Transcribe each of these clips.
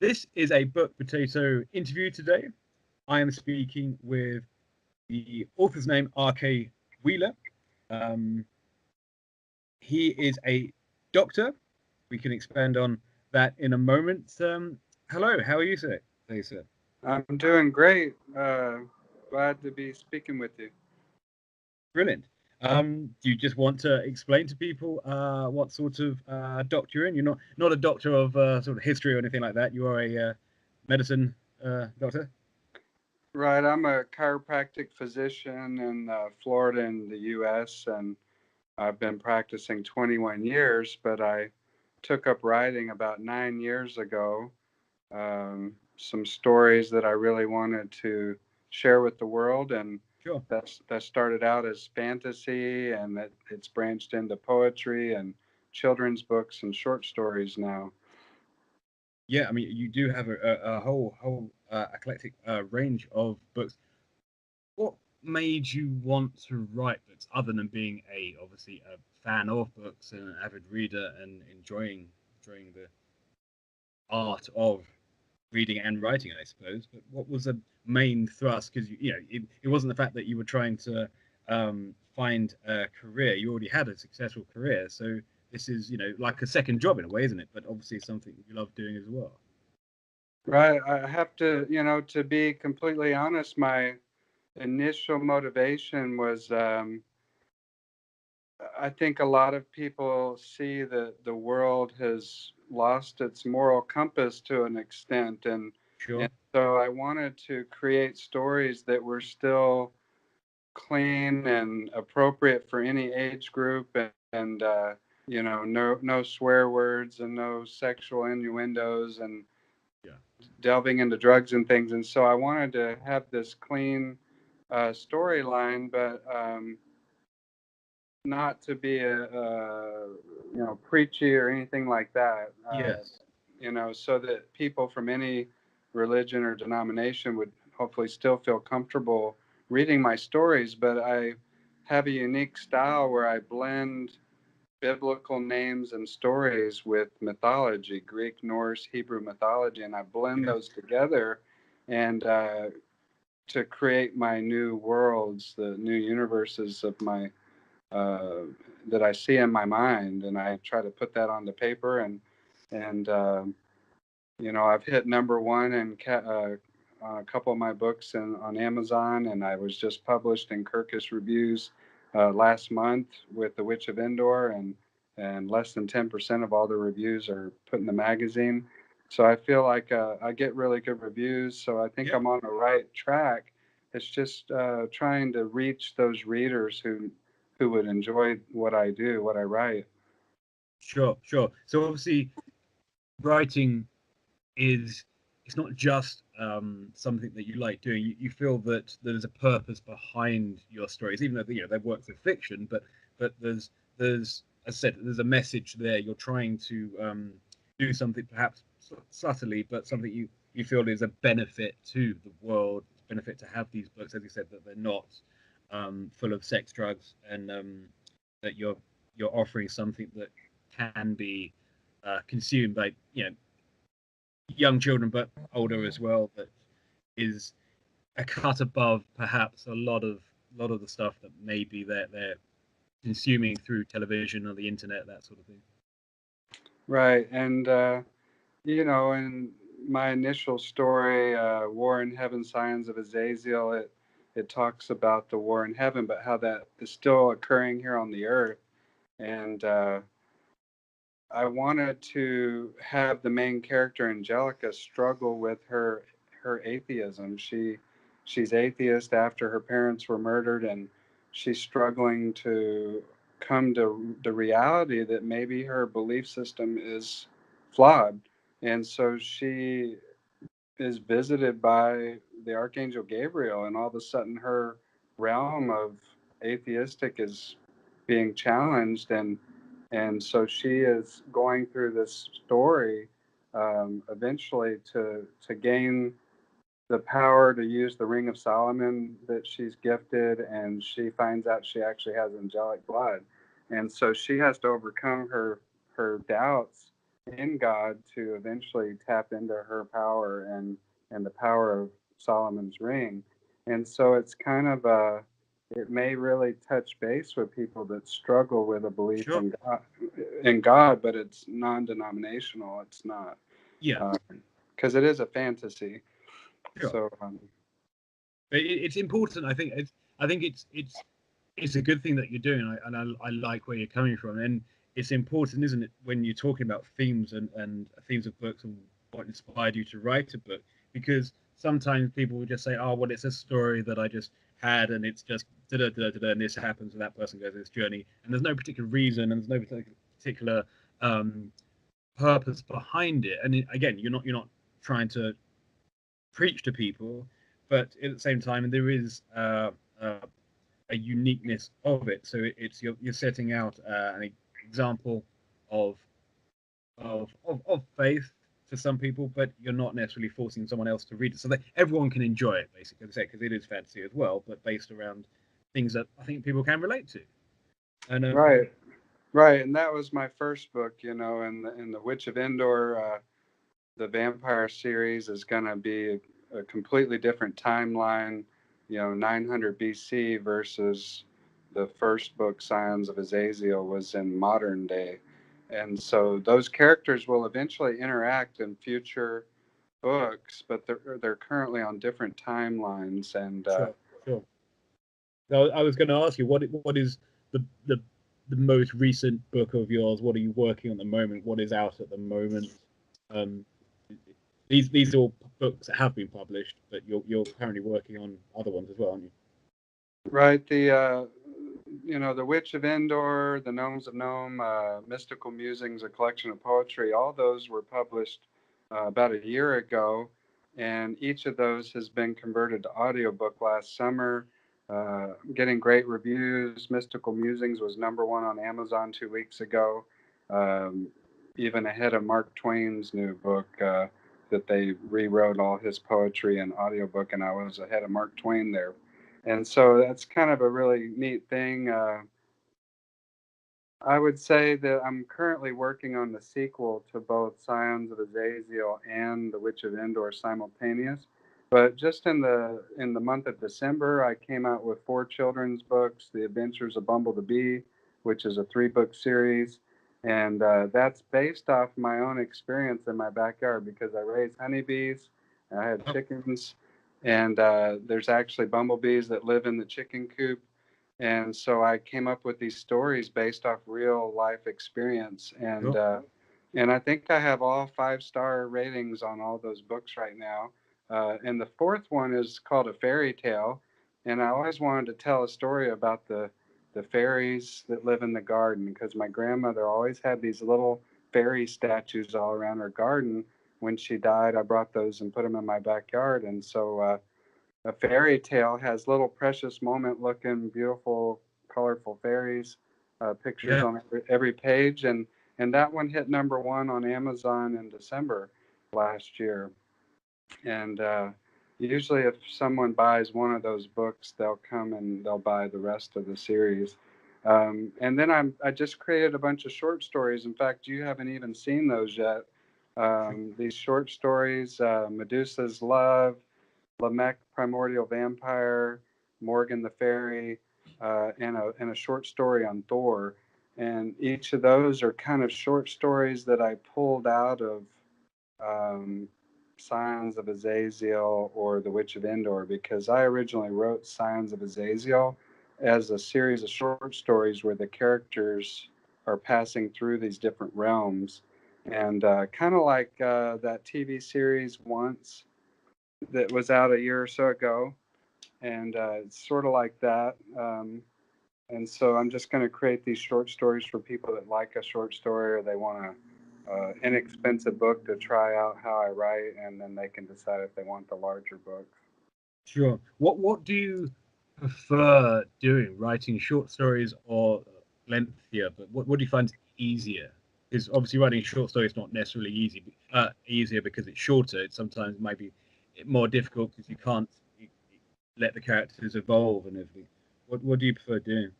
This is a Book Potato interview today. I am speaking with the author's name, R.K. Wheeler. Um, he is a doctor. We can expand on that in a moment. Hello, how are you today, sir? I'm doing great. Glad to be speaking with you. Brilliant. Do you just want to explain to people what sort of doctor you're in? You're not a doctor of sort of history or anything like that. You are a medicine doctor. Right, I'm a chiropractic physician in Florida in the U.S., and I've been practicing 21 years, but I took up writing about 9 years ago. Some stories that I really wanted to share with the world, and Sure. that started out as fantasy, and it's branched into poetry and children's books and short stories now. Yeah, I mean, you do have a whole eclectic range of books. What made you want to write books, other than being a obviously a fan of books and an avid reader and enjoying the art of reading and writing, I suppose. But what was the main thrust? Because it wasn't the fact that you were trying to find a career. You already had a successful career, so this is like a second job in a way, isn't it? But obviously something that you love doing as well. Right, I have to, to be completely honest, my initial motivation was I think a lot of people see that the world has lost its moral compass to an extent, and Sure. so I wanted to create stories that were still clean and appropriate for any age group, and no swear words and no sexual innuendos and Yeah. delving into drugs and things. And so I wanted to have this clean storyline, but not to be preachy or anything like that. Yes. So that people from any religion or denomination would hopefully still feel comfortable reading my stories. But I have a unique style where I blend biblical names and stories with mythology, Greek, Norse, Hebrew mythology, and I blend Yes. those together and to create my new worlds, the new universes of my uh, that I see in my mind, and I try to put that onto paper. And I've hit number one in a couple of my books on Amazon, and I was just published in Kirkus Reviews last month with The Witch of Endor, and less than 10% of all the reviews are put in the magazine. So I feel like I get really good reviews, so I think Yeah. I'm on the right track. It's just trying to reach those readers who would enjoy what I do, what I write. Sure. Sure. So obviously, writing is it's not just something that you like doing. You feel that there's a purpose behind your stories, even though they're works of fiction. But there's as I said, there's a message there. You're trying to do something perhaps subtly, but something you feel is a benefit to the world. It's a benefit to have these books, as you said, that they're not full of sex, drugs, and that you're offering something that can be consumed by young children, but older as well. That is a cut above perhaps a lot of the stuff that maybe they're consuming through television or the internet, that sort of thing. Right. And, in my initial story, War in Heaven, Scions of Azazyel, it talks about the war in heaven, but how that is still occurring here on the earth. And I wanted to have the main character, Angelica, struggle with her atheism. She's atheist after her parents were murdered, and she's struggling to come to the reality that maybe her belief system is flawed. And so she is visited by the Archangel Gabriel, and all of a sudden her realm of atheistic is being challenged, and so she is going through this story eventually to gain the power to use the Ring of Solomon that she's gifted, and she finds out she actually has angelic blood, and so she has to overcome her doubts in God to eventually tap into her power and the power of Solomon's ring. And so it's kind of it may really touch base with people that struggle with a belief Sure. in God, but it's non-denominational. It's not Yeah. because it is a fantasy. Sure. So But it's important. I think it's a good thing that you're doing, I like where you're coming from, and it's important, isn't it, when you're talking about themes and themes of books and what inspired you to write a book, because sometimes people will just say, oh, well, it's a story that I just had, and it's just da da da da, and this happens, and that person goes on this journey, and there's no particular reason, and there's no particular um, purpose behind it, and again, you're not trying to preach to people, but at the same time, there is a uniqueness of it. So it's you're setting out an example of, of faith to some people, but you're not necessarily forcing someone else to read it, so that everyone can enjoy it, basically, because it is fantasy as well, but based around things that I think people can relate to. And right, right, and that was my first book, and the Witch of Endor. The vampire series is going to be a completely different timeline, 900 BC versus the first book, Scions of Azazyel, was in modern day. And so those characters will eventually interact in future books, but they're currently on different timelines. And sure, sure. Now, I was going to ask you, what is the the the most recent book of yours? What are you working on at the moment? What is out at the moment? Um, these are all books that have been published, but you're currently working on other ones as well, aren't you? right, the Witch of Endor, the Gnomes of Nome, Mystical Musings, a collection of poetry, all those were published about a year ago, and each of those has been converted to audiobook last summer, getting great reviews. Mystical Musings was number one on Amazon 2 weeks ago, um, even ahead of Mark Twain's new book. That they rewrote all his poetry in audiobook, and I was ahead of Mark Twain there. And so that's kind of a really neat thing. I would say that I'm currently working on the sequel to both Scions of Azazyel and The Witch of Endor simultaneous. But just in the month of December, I came out with 4 children's books: The Adventures of Bumble the Bee, which is a 3-book series, and that's based off my own experience in my backyard because I raise honeybees, and I have Oh, chickens, and there's actually bumblebees that live in the chicken coop, and so I came up with these stories based off real life experience, sure. and I think I have all 5-star ratings on all those books right now. And the fourth one is called A Fairy Tale, and I always wanted to tell a story about the fairies that live in the garden because my grandmother always had these little fairy statues all around her garden. When she died, I brought those and put them in my backyard, and so. A fairy tale has little precious moment looking beautiful colorful fairies, pictures Yeah, on every page, and that one hit number one on Amazon in December last year. And usually if someone buys one of those books, they'll come and they'll buy the rest of the series. And then I just created a bunch of short stories. In fact, you haven't even seen those yet. sure. These short stories, Medusa's Love, Lamech, Primordial Vampire, Morgan the Fairy, and a short story on Thor. And each of those are kind of short stories that I pulled out of um, Scions of Azazyel or The Witch of Endor because I originally wrote Scions of Azazyel as a series of short stories where the characters are passing through these different realms. And kind of like that TV series Once that was out a year or so ago, and it's sort of like that. And so I'm just going to create these short stories for people that like a short story or they want a inexpensive book to try out how I write, and then they can decide if they want the larger book. Sure. What do you prefer doing? Writing short stories or lengthier? But what do you find easier? Because obviously writing a short story is not necessarily easier because it's shorter. It sometimes might be more difficult because you can't let the characters evolve and everything. What do you prefer doing?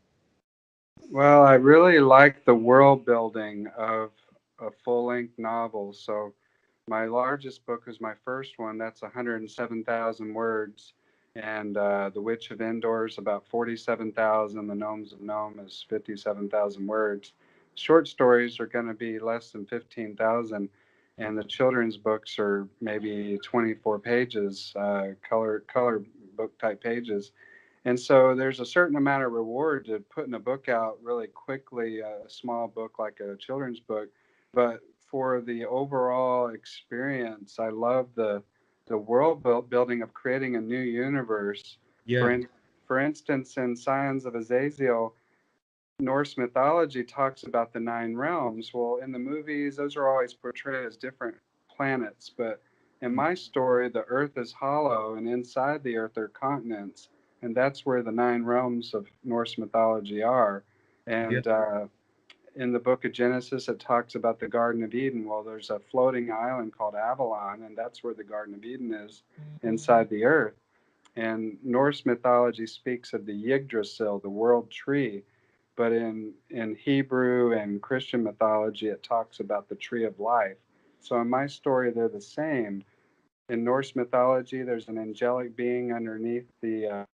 Well, I really like the world building of a full-length novel. So my largest book is my first one. That's 107,000 words. And The Witch of Endor is about 47,000. The Gnomes of Nome is 57,000 words. Short stories are going to be less than 15,000. And the children's books are maybe 24 pages, color book type pages. And so there's a certain amount of reward to putting a book out really quickly, a small book like a children's book. But for the overall experience, I love the world building of creating a new universe. Yeah. For for instance, in Scions of Azazyel, Norse mythology talks about the nine realms. Well, in the movies, those are always portrayed as different planets. But in Mm. my story, the Earth is hollow, and inside the Earth are continents, and that's where the nine realms of Norse mythology are. Yeah. And in the book of Genesis, it talks about the Garden of Eden. Well, there's a floating island called Avalon, and that's where the Garden of Eden is, inside the Earth. And Norse mythology speaks of the Yggdrasil, the world tree, but in Hebrew and Christian mythology, it talks about the tree of life. So in my story, they're the same. In Norse mythology, there's an angelic being underneath the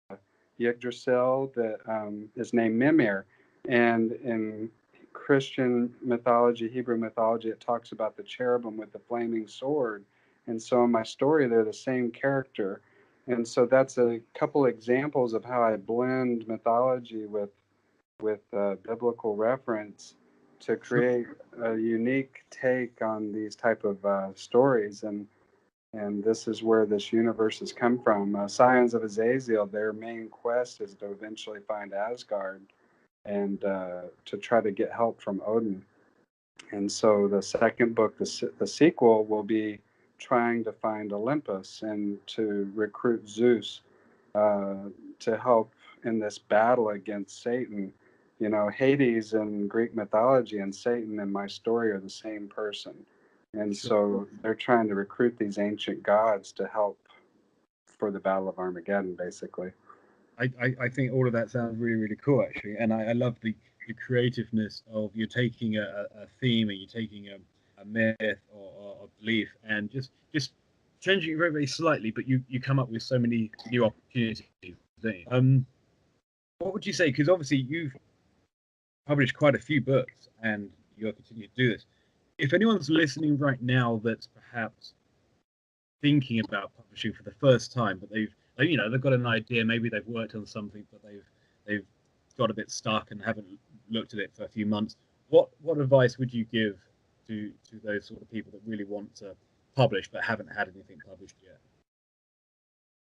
Yggdrasil that is named Mimir. And in Christian mythology, Hebrew mythology, it talks about the cherubim with the flaming sword. And so in my story, they're the same character. And so that's a couple examples of how I blend mythology with biblical reference to Sure. create a unique take on these type of stories. And this is where this universe has come from. Scions of Azazyel, their main quest is to eventually find Asgard and to try to get help from Odin. And so the second book, the sequel, will be trying to find Olympus and to recruit Zeus uh, to help in this battle against Satan. You know, Hades in Greek mythology and Satan in my story are the same person. And Sure. so they're trying to recruit these ancient gods to help for the Battle of Armageddon, basically. I think all of that sounds really, really cool, actually. And I love the creativeness of you're taking a theme and you're taking a myth or a belief and just changing it very, very slightly, but you come up with so many new opportunities. Don't you? What would you say? Because obviously you've published quite a few books and you'll continue to do this. If anyone's listening right now that's perhaps thinking about publishing for the first time, but they've got an idea, maybe they've worked on something, but they've got a bit stuck and haven't looked at it for a few months. What advice would you give to those sort of people that really want to publish but haven't had anything published yet?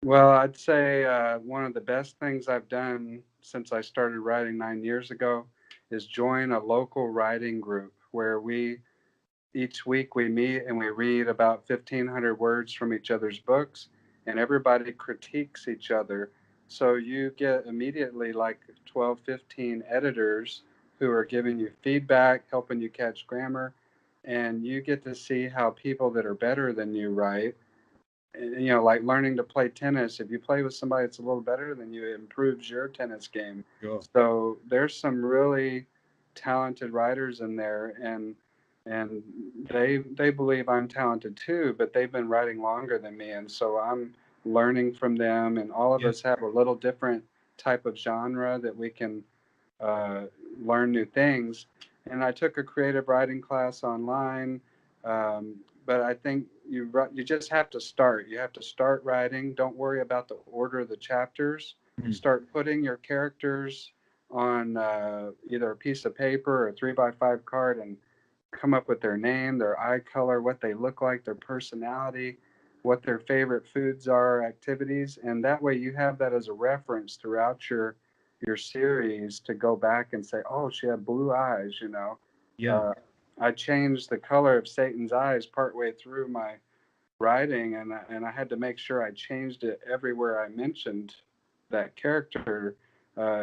Well, I'd say one of the best things I've done since I started writing 9 years ago is join a local writing group where we each week we meet and we read about 1,500 words from each other's books, and everybody critiques each other. So you get immediately like 12, 15 editors who are giving you feedback, helping you catch grammar, and you get to see how people that are better than you write. Like learning to play tennis. If you play with somebody that's a little better than you, it improves your tennis game. Sure. So there's some really talented writers in there, and they believe I'm talented too, but they've been writing longer than me, and so I'm learning from them. And all of Yeah. us have a little different type of genre that we can uh, learn new things. And I took a creative writing class online, um, but I think you just have to start. You have to start writing. Don't worry about the order of the chapters. Mm. Start putting your characters on either a piece of paper or a 3x5 card and come up with their name, their eye color, what they look like, their personality, what their favorite foods are, activities, and that way you have that as a reference throughout your series to go back and say, oh, she had blue eyes, you know. Yeah. Uh, I changed the color of Satan's eyes partway through my writing, and I had to make sure I changed it everywhere I mentioned that character.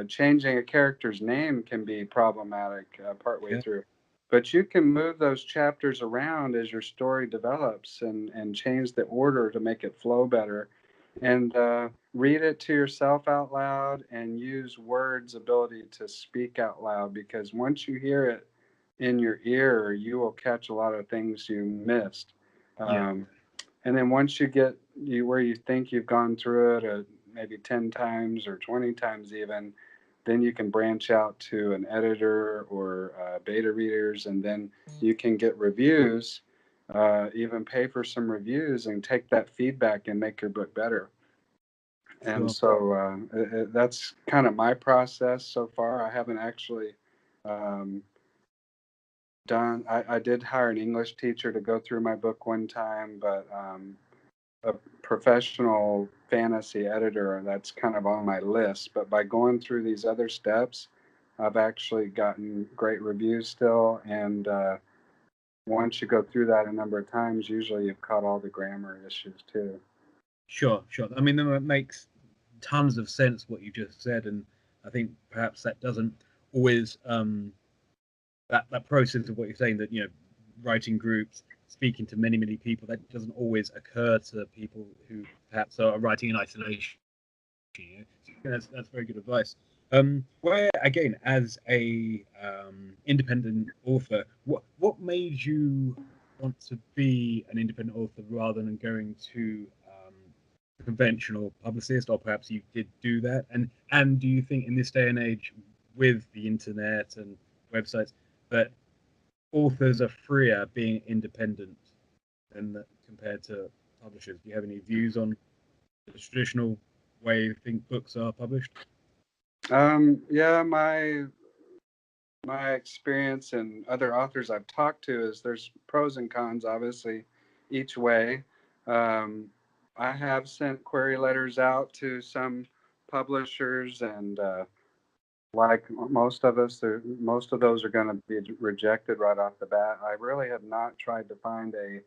Changing a character's name can be problematic partway Yeah. through, but you can move those chapters around as your story develops and change the order to make it flow better. And read it to yourself out loud and use words' ability to speak out loud because once you hear it in your ear, you will catch a lot of things you missed. Yeah. Um, and then once you get where you think you've gone through it, maybe 10 times or 20 times even, then you can branch out to an editor or beta readers, and then you can get reviews, even pay for some reviews and take that feedback and make your book better. And Sure. so that's kind of my process so far. I haven't actually um, I did hire an English teacher to go through my book one time, but a professional fantasy editor, that's kind of on my list. But by going through these other steps, I've actually gotten great reviews still. And once you go through that a number of times, usually you've caught all the grammar issues too. Sure. Sure. I mean, that makes tons of sense what you just said, and I think perhaps that doesn't always that process of what you're saying, that writing groups, speaking to many people, that doesn't always occur to people who perhaps are writing in isolation. So that's very good advice. Where again, as a independent author, what made you want to be an independent author rather than going to conventional publicist, or perhaps you did do that? And do you think in this day and age, with the internet and websites, that authors are freer being independent than compared to publishers? Do you have any views on the traditional way you think books are published? Yeah, my experience and other authors I've talked to is there's pros and cons, obviously, each way. Um, I have sent query letters out to some publishers, and like most of us, most of those are going to be rejected right off the bat. I really have not tried to find a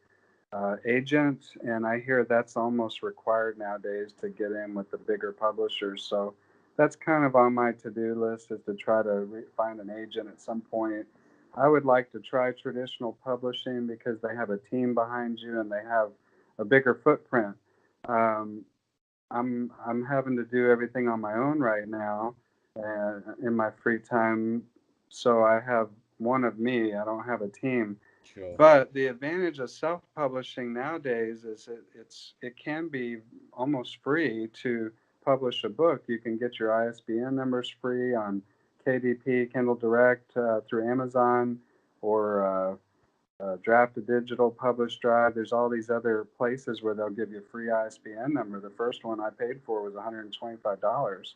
agent, and I hear that's almost required nowadays to get in with the bigger publishers. So that's kind of on my to-do list, is to try to find an agent at some point. I would like to try traditional publishing because they have a team behind you and they have a bigger footprint. Um, I'm having to do everything on my own right now, in my free time. So I have one of me. I don't have a team. Sure. But the advantage of self-publishing nowadays is it can be almost free to publish a book. You can get your ISBN numbers free on KDP, Kindle Direct, through Amazon, or Draft a Digital, Publish Drive. There's all these other places where they'll give you a free ISBN number. The first one I paid for was $125,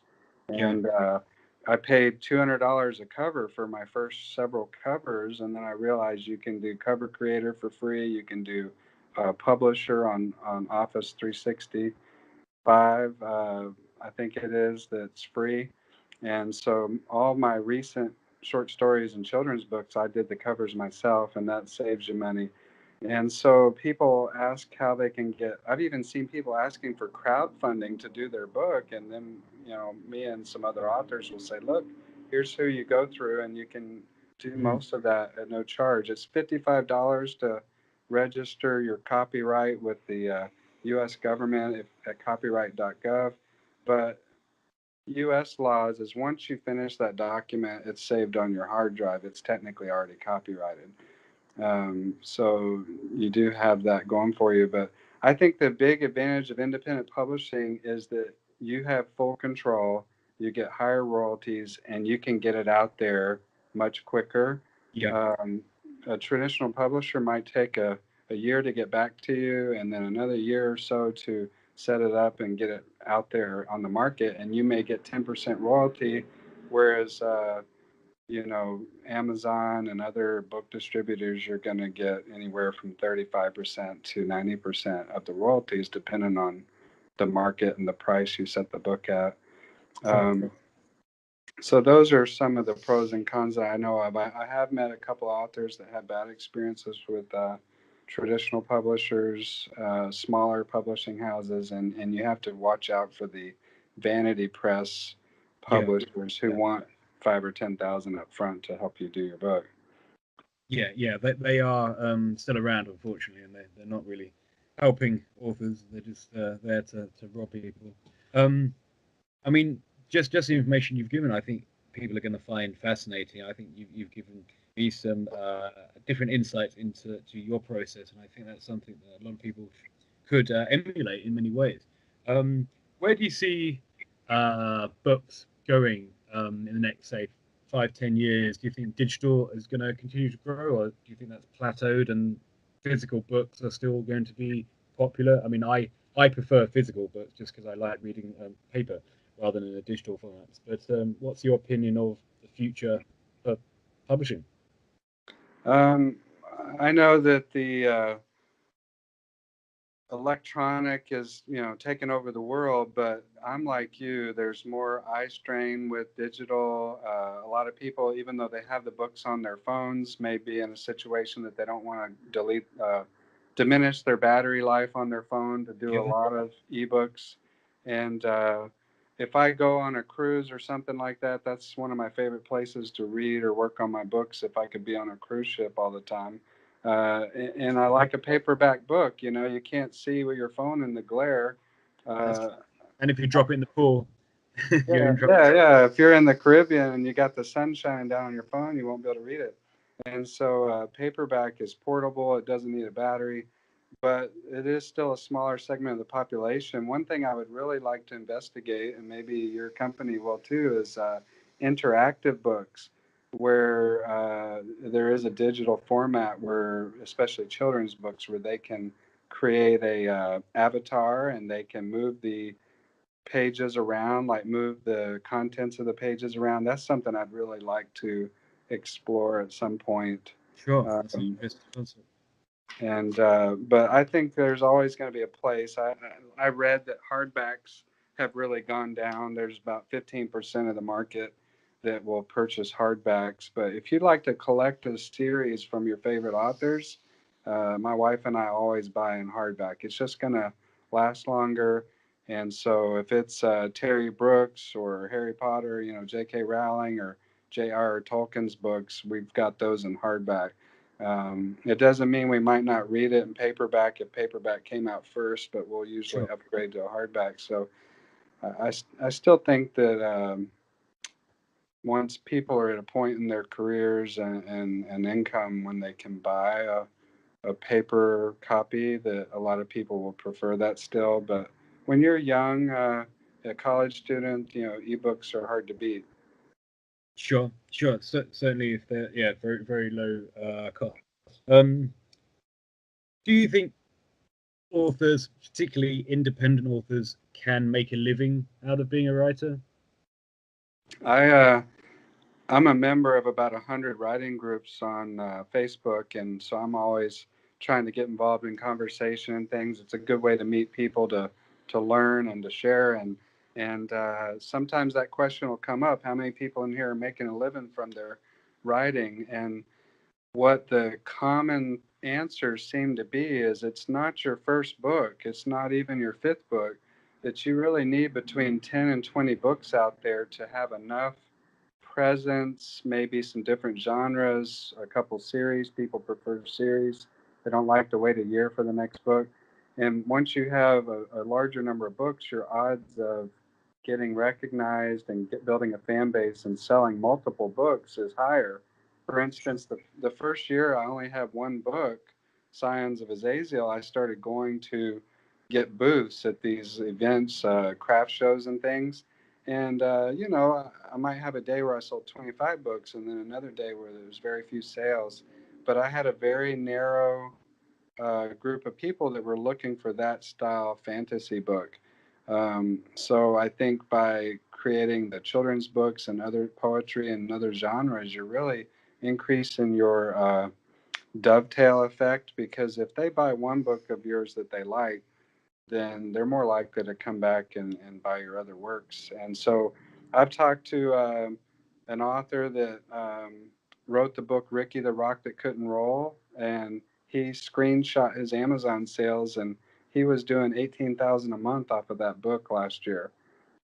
Yeah. and I paid $200 a cover for my first several covers, and then I realized you can do Cover Creator for free. You can do Publisher on Office 365. I think it is, that's free. And so all my recent short stories and children's books, I did the covers myself, and that saves you money. And so people ask how they can get. I've even seen people asking for crowdfunding to do their book, and then me and some other authors will say, "Look, here's who you go through, and you can do Mm. most of that at no charge. It's $55 to register your copyright with the U.S. government at copyright.gov, but U.S. laws is once you finish that document, it's saved on your hard drive. It's technically already copyrighted. So you do have that going for you. But I think the big advantage of independent publishing is that you have full control, you get higher royalties, and you can get it out there much quicker. Yeah. Um, a traditional publisher might take a year to get back to you, and then another year or so to set it up and get it out there on the market, and you may get 10% royalty, whereas Amazon and other book distributors, you're going to get anywhere from 35% to 90% of the royalties, depending on the market and the price you set the book at. Sure. So those are some of the pros and cons that I know of. I have met a couple authors that had bad experiences with traditional publishers, smaller publishing houses, and you have to watch out for the vanity press Yeah. publishers who Yeah. want 5 or 10,000 up front to help you do your book. Yeah. They are still around, unfortunately, and they're not really helping authors. They're just there to rob people. Um, I mean, just the information you've given, I think people are going to find fascinating. I think you've given me some different insights into your process, and I think that's something that a lot of people could emulate in many ways. Where do you see books going in the next, say, 5, 10 years? Do you think digital is going to continue to grow, or do you think that's plateaued and physical books are still going to be popular? I mean, I prefer physical books just because I like reading paper rather than in a digital formats. But what's your opinion of the future of publishing? Um, I know that the electronic is, taking over the world, but I'm like you. There's more eye strain with digital. A lot of people, even though they have the books on their phones, may be in a situation that they don't want to diminish their battery life on their phone to do a Sure, lot of ebooks. And if I go on a cruise or something like that, that's one of my favorite places to read or work on my books. If I could be on a cruise ship all the time, and I sure. like a paperback book. You can't see with your phone in the glare. That's Uh, true. And if you drop it in the pool, you're yeah, in trouble. yeah, yeah. If you're in the Caribbean and you got the sun shining down on your phone, you won't be able to read it. And so, paperback is portable. It doesn't need a battery, but it is still a smaller segment of the population. One thing I would really like to investigate, and maybe your company will too, is interactive books, where there is a digital format where, especially children's books, where they can create a avatar and they can move the pages around, like move the contents of the pages around. That's something I'd really like to explore at some point. Sure, that's an Um, interesting concept. and but I think there's always going to be a place. I read that hardbacks have really gone down. There's about 15% of the market that will purchase hardbacks. But if you'd like to collect a series from your favorite authors, my wife and I always buy in hardback. It's just going to last longer. And so if it's Terry Brooks or Harry Potter, J.K. Rowling or J.R.R. Tolkien's books, we've got those in hardback. It doesn't mean we might not read it in paperback if paperback came out first, but we'll usually Sure, upgrade to a hardback. So I still think that once people are at a point in their careers and income when they can buy a paper copy, that a lot of people will prefer that still. But when you're young, a college student, ebooks are hard to beat. sure. Certainly, if they're very very low cost. Um, do you think authors, particularly independent authors, can make a living out of being a writer? I I'm a member of about 100 writing groups on Facebook, and so I'm always trying to get involved in conversation and things. It's a good way to meet people, to learn and to share, and sometimes that question will come up: how many people in here are making a living from their writing? And what the common answers seem to be is it's not your first book, it's not even your fifth book, that you really need between 10 and 20 books out there to have enough presence, maybe some different genres, a couple series. People prefer series. They don't like to wait a year for the next book. And once you have a larger number of books, your odds of getting recognized and building a fan base and selling multiple books is higher. For Sure. instance, the first year I only had one book, Scions of Azazyel. I started going to get booths at these events, craft shows, and things. And, I might have a day where I sold 25 books and then another day where there was very few sales. But I had a very narrow group of people that were looking for that style fantasy book. So I think by creating the children's books and other poetry and other genres, you're really increasing your dovetail effect, because if they buy one book of yours that they like, then they're more likely to come back and buy your other works. And so I've talked to an author that wrote the book Ricky the Rock That Couldn't Roll, and he screenshot his Amazon sales, and he was doing 18,000 a month off of that book last year.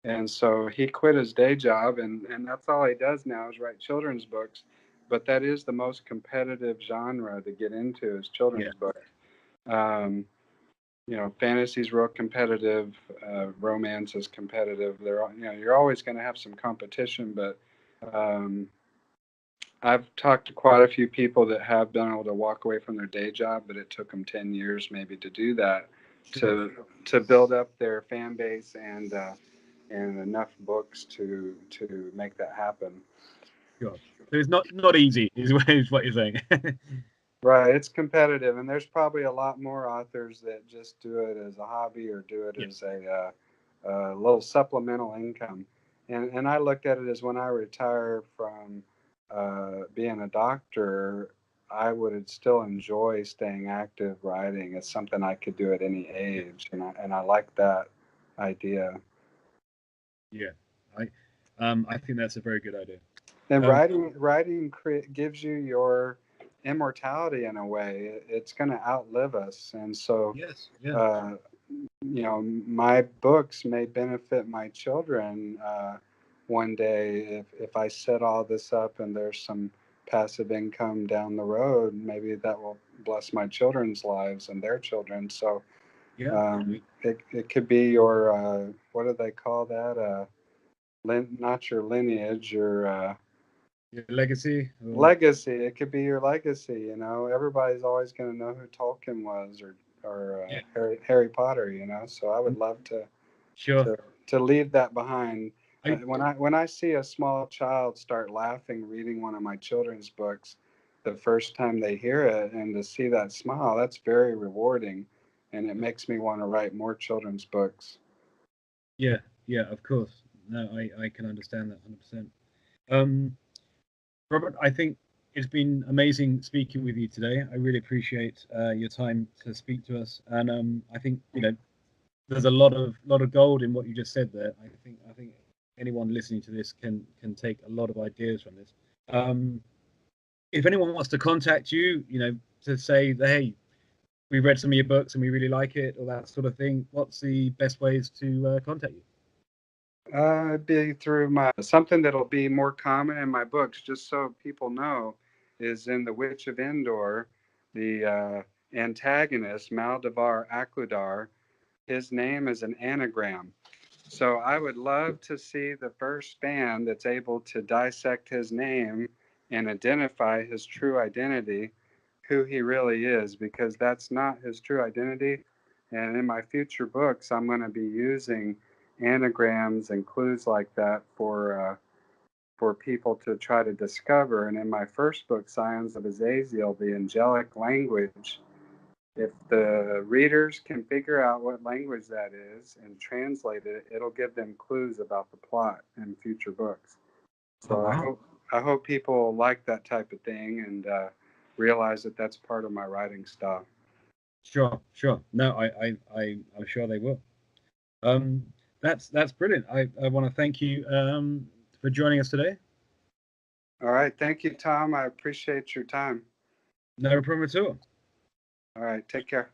And so he quit his day job, and that's all he does now is write children's books. But that is the most competitive genre to get into, is Yeah, children's books. Um, fantasy's real competitive, romance is competitive. You're always going to have some competition, but Um, I've talked to quite a few people that have been able to walk away from their day job, but it took them 10 years maybe to do that, Sure, to build up their fan base and enough books to make that happen. sure. So it's not easy, is what you're saying. Right, it's competitive, and there's probably a lot more authors that just do it as a hobby or do it Yeah, as a little supplemental income. And I look at it as when I retire from being a doctor, I would still enjoy staying active writing. It's something I could do at any yeah, age, and I like that idea. yeah. I think that's a very good idea. And Um, writing gives you your immortality in a way. It's going to outlive us, and so yes, yeah, uh, my books may benefit my children one day if I set all this up and there's some passive income down the road. Maybe that will bless my children's lives and their children. So yeah. it could be your what do they call that? Not your lineage, your Your legacy, or legacy. It could be your legacy. Everybody's always going to know who Tolkien was or yeah, Harry Potter. So I would mm, love to sure. to to leave that behind. I When I see a small child start laughing reading one of my children's books the first time they hear it, and to see that smile, that's very rewarding, and it makes me want to write more children's books. Yeah, yeah, of course. No, I can understand that 100%. Um, Robert, I think it's been amazing speaking with you today. I really appreciate your time to speak to us, and I think there's a lot of gold in what you just said there. I think anyone listening to this can take a lot of ideas from this. Um, if anyone wants to contact you, to say that, hey, we read some of your books and we really like it, or that sort of thing, what's the best ways to contact you? It'd be through my something that'll be more common in my books, just so people know, is in the Witch of Endor, the antagonist Maldavar Akludar. His name is an anagram. So I would love to see the first fan that's able to dissect his name and identify his true identity, who he really is, because that's not his true identity. And in my future books, I'm going to be using anagrams and clues like that for people to try to discover. And in my first book, Scions of Azazyel, the angelic language, if the readers can figure out what language that is and translate it, it'll give them clues about the plot in future books. Oh So I wow. hope I hope people like that type of thing and realize that that's part of my writing style. Sure, sure. No, I'm sure they will. Um, that's brilliant. I want to thank you for joining us today. All right, thank you, Tom. I appreciate your time. No problem at all. All right, take care.